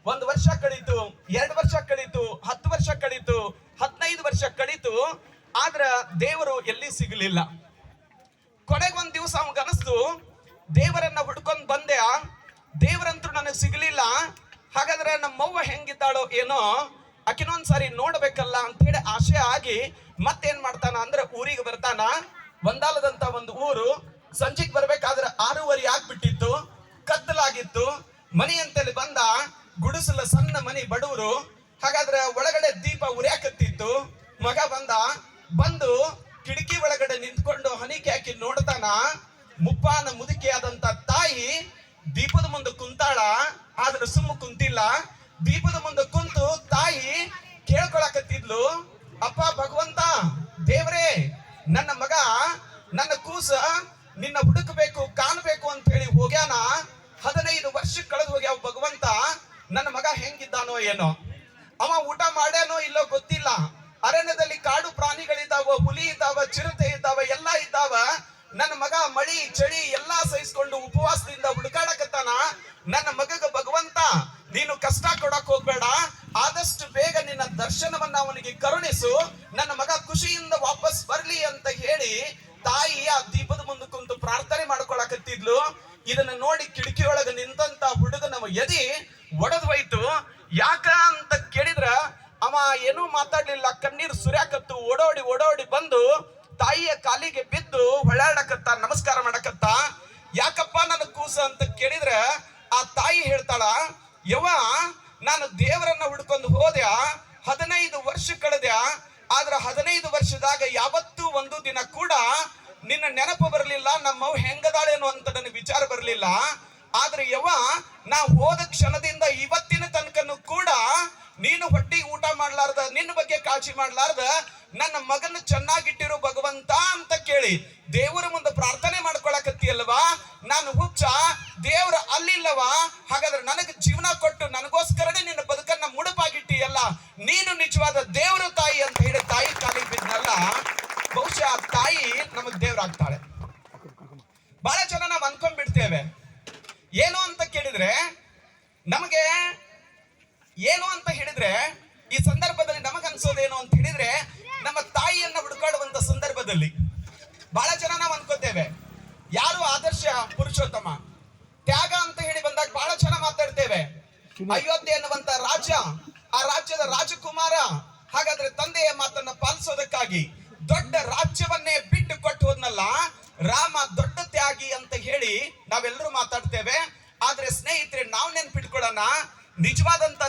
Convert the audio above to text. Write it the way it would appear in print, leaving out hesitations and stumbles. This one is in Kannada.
1 ವರ್ಷ ಕಳೀತು, 2 ವರ್ಷ ಕಳೀತು, 10 ವರ್ಷ ಕಳೀತು, 15 ವರ್ಷ ಕಳೀತು. ಆದ್ರ ದೇವರು ಎಲ್ಲಿ ಸಿಗಲಿಲ್ಲ. ಕೊನೆಗೊಂದ್ ದಿವಸ ಅವನಿಗನಸ್ತು, ದೇವರನ್ನ ಹುಡ್ಕೊಂಡ್ ಬಂದೆ, ದೇವರಂತೂ ನನಗೆ ಸಿಗಲಿಲ್ಲ. ಹಾಗಾದ್ರೆ ನಮ್ಮವ್ವ ಹೆಂಗಿದ್ದಾಳೋ ಏನೋ, ಆಕಿನೊಂದ್ಸಾರಿ ನೋಡ್ಬೇಕಲ್ಲ ಅಂತ ಹೇಳಿ ಆಸೆ ಆಗಿ ಮತ್ತೇನ್ ಮಾಡ್ತಾನ ಅಂದ್ರೆ ಊರಿಗೆ ಬರ್ತಾನ. ಒಂದಾಲದಂತ ಒಂದು ಊರು. ಸಂಜೆಗೆ ಬರ್ಬೇಕಾದ್ರೆ 6:30 ಆಗ್ಬಿಟ್ಟಿತ್ತು, ಕತ್ತಲಾಗಿತ್ತು. ಮನಿ ಅಂತೇಳಿ ಬಂದ, ಗುಡಿಸಲ ಸಣ್ಣ ಮನಿ, ಬಡವರು. ಹಾಗಾದ್ರೆ ಒಳಗಡೆ ದೀಪ ಉರಿಯಾಕತ್ತಿತ್ತು. ಮಗ ಬಂದು ಕಿಟಕಿ ಒಳಗಡೆ ನಿಂತ್ಕೊಂಡು ಹನಿಕೆ ಹಾಕಿ ನೋಡ್ತಾನ. ಮುಪ್ಪಾನ ಮುದುಕಿಯಾದಂತ ತಾಯಿ ದೀಪದ ಮುಂದೆ ಕುಂತಾಳ, ಆದ್ರೆ ಸುಮ್ಮ ಕುಂತಿಲ್ಲ. ದೀಪದ ಮುಂದೆ ಕುಂತು ತಾಯಿ ಕೇಳ್ಕೊಳಕತ್ತಿದ್ಲು, ಅಪ್ಪ ಭಗವಂತ ದೇವರೇ, ನನ್ನ ಮಗ, ನನ್ನ ಕೂಸ ನಿನ್ನ ಹುಡುಕಬೇಕು, ಕಾಣಬೇಕು ಅಂತ ಹೇಳಿ ಹೋಗ್ಯಾನ. 15 ವರ್ಷ ಕಳೆದು ಹೋಗ್ಯಾವ ಭಗವಂತ, ನನ್ನ ಮಗ ಹೆಂಗಿದ್ದಾನೋ ಏನೋ. ಅವ ಊಟ ಮಾಡ್ಯಾನೋ ಇಲ್ಲೋ ಗೊತ್ತಿಲ್ಲ. ಅರಣ್ಯದಲ್ಲಿ ಕಾಡು ಪ್ರಾಣಿಗಳಿದ್ದಾವ, ಹುಲಿ ಇದ್ದಾವ, ಚಿರತೆ ಇದ್ದಾವ, ಎಲ್ಲ ಇದ್ದಾವ. ನನ್ನ ಮಗ ಮಳಿ ಚಳಿ ಎಲ್ಲಾ ಸಹಿಸ್ಕೊಂಡು ಉಪವಾಸದಿಂದ ಹುಡುಕಾಡಕತ್ತಾನ. ನನ್ನ ಮಗಗ ಭಗವಂತ ನೀನು ಕಷ್ಟ ಕೊಡಕ್ ಹೋಗ್ಬೇಡ, ಆದಷ್ಟು ಬೇಗ ನಿನ್ನ ದರ್ಶನವನ್ನ ಅವನಿಗೆ ಕರುಣಿಸು, ನನ್ನ ಮಗ ಖುಷಿಯಿಂದ ವಾಪಸ್ ಬರ್ಲಿ ಅಂತ ಹೇಳಿ ತಾಯಿ ಆ ದೀಪದ ಮುಂದೆ ಕುಂತು ಪ್ರಾರ್ಥನೆ ಮಾಡ್ಕೊಳಕತ್ತಿದ್ಲು. ಇದನ್ನ ನೋಡಿ ಕಿಟಕಿಯೊಳಗೆ ನಿಂತಂತ ಹುಡುಗನ ಎದಿ ಒಡೆದು ಹೋಯ್ತು. ಯಾಕ ಅಂತ ಕೇಳಿದ್ರ ಅವ ಏನೂ ಮಾತಾಡ್ಲಿಲ್ಲ, ಕಣ್ಣೀರು ಸುರ್ಯಾಕತ್ತು. ಓಡೋಡಿ ಬಂದು ತಾಯಿಯ ಕಾಲಿಗೆ ಬಿದ್ದು ಹೊಳ್ಳಾಡಕತ್ತ, ನಮಸ್ಕಾರ ಮಾಡಕತ್ತ. ಯಾಕಪ್ಪ ನನ್ನ ಕೂಸ ಅಂತ ಕೇಳಿದ್ರೆ ಆ ತಾಯಿ ಹೇಳ್ತಾಳ, ಯವ್ವ ನಾನು ದೇವರನ್ನ ಹುಡ್ಕೊಂಡು ಹೋದ್ಯಾ, 15 ವರ್ಷ ಕಳೆದ್ಯಾ. ಆದ್ರ 15 ವರ್ಷದಾಗ ಯಾವತ್ತೂ ಒಂದು ದಿನ ಕೂಡ ನಿನ್ನ ನೆನಪು ಬರಲಿಲ್ಲ, ನಮ್ಮವ್ ಹೆಂಗದಾಳೇನು ಅಂತ ನನಗೆ ವಿಚಾರ ಬರಲಿಲ್ಲ. ಆದ್ರೆ ಯವ್ವ ನಾ ಹೋದ ಕ್ಷಣದಿಂದ ಇವತ್ತಿನ ತನಕನು ಕೂಡ ನೀನು ಹೊಟ್ಟಿಗೆ ಊಟ ಮಾಡ್ಲಾರ್ದ, ನಿನ್ನ ಬಗ್ಗೆ ಕಾಳಜಿ ಮಾಡ್ಲಾರ್ದ ನನ್ನ ಮಗನ ಚೆನ್ನಾಗಿಟ್ಟಿರು ಭಗವಂತ ಅಂತ ಕೇಳಿ ದೇವರ ಮುಂದೆ ಪ್ರಾರ್ಥನೆ ಮಾಡ್ಕೊಳಕತ್ತಿಯಲ್ವಾ. ನಾನು ಹುಚ್ಚ, ದೇವ್ರ ಅಲ್ಲಿಲ್ಲವಾ? ಹಾಗಾದ್ರೆ ನನಗೆ ಜೀವನ ಕೊಟ್ಟು ನನಗೋಸ್ಕರನೇ ನಿನ್ನ ಬದುಕನ್ನ ಮುಡುಪಾಗಿಟ್ಟಿಯಲ್ಲ, ನೀನು ನಿಜವಾದ ದೇವ್ರ ತಾಯಿ ಅಂತ ಹೇಳಿ ತಾಯಿ ಕಾಲಿಗೆ ಬಿದ್ನಲ್ಲ. ಬಹುಶಃ ಆ ತಾಯಿ ನಮಗ್ ದೇವ್ರಾಗ್ತಾಳೆ. ಬಹಳ ಜನ ನಾವು ಅನ್ಕೊಂಡ್ಬಿಡ್ತೇವೆ, ಏನು ಅಂತ ಕೇಳಿದ್ರೆ ನಮಗೆ ಏನು ಅಂತ ಹೇಳಿದ್ರೆ ಈ ಸಂದರ್ಭದಲ್ಲಿ ನಮಗನ್ಸೋದೇನು ಅಂತ ಹೇಳಿದ್ರೆ, ನಮ್ಮ ತಾಯಿಯನ್ನ ಹುಡುಕಾಡುವಂತ ಸಂದರ್ಭದಲ್ಲಿ ಬಹಳ ಜನ ನಾವು ಅನ್ಕೋತೇವೆ, ಯಾರು ಆದರ್ಶ ಪುರುಷೋತ್ತಮ, ತ್ಯಾಗ ಅಂತ ಹೇಳಿ ಬಂದಾಗ ಬಹಳ ಜನ ಮಾತಾಡ್ತೇವೆ. ಅಯೋಧ್ಯೆ ಅನ್ನುವಂತ ರಾಜ್ಯ, ಆ ರಾಜ್ಯದ ರಾಜಕುಮಾರ. ಹಾಗಾದ್ರೆ ತಂದೆಯ ಮಾತನ್ನ ಪಾಲಿಸೋದಕ್ಕಾಗಿ ದೊಡ್ಡ ರಾಜ್ಯವನ್ನೇ ಬಿಟ್ಟು ಕೊಟ್ಟು ಹೋದ್ನಲ್ಲ ರಾಮ, ದೊಡ್ಡ ತ್ಯಾಗಿ ಅಂತ ಹೇಳಿ ನಾವೆಲ್ಲರೂ ಮಾತಾಡ್ತೇವೆ. ಆದ್ರೆ ಸ್ನೇಹಿತರೆ, ನಾವು ನೆನ್ಪಿಟ್ಕೊಳ್ಳೋಣ, ನಿಜವಾದಂತ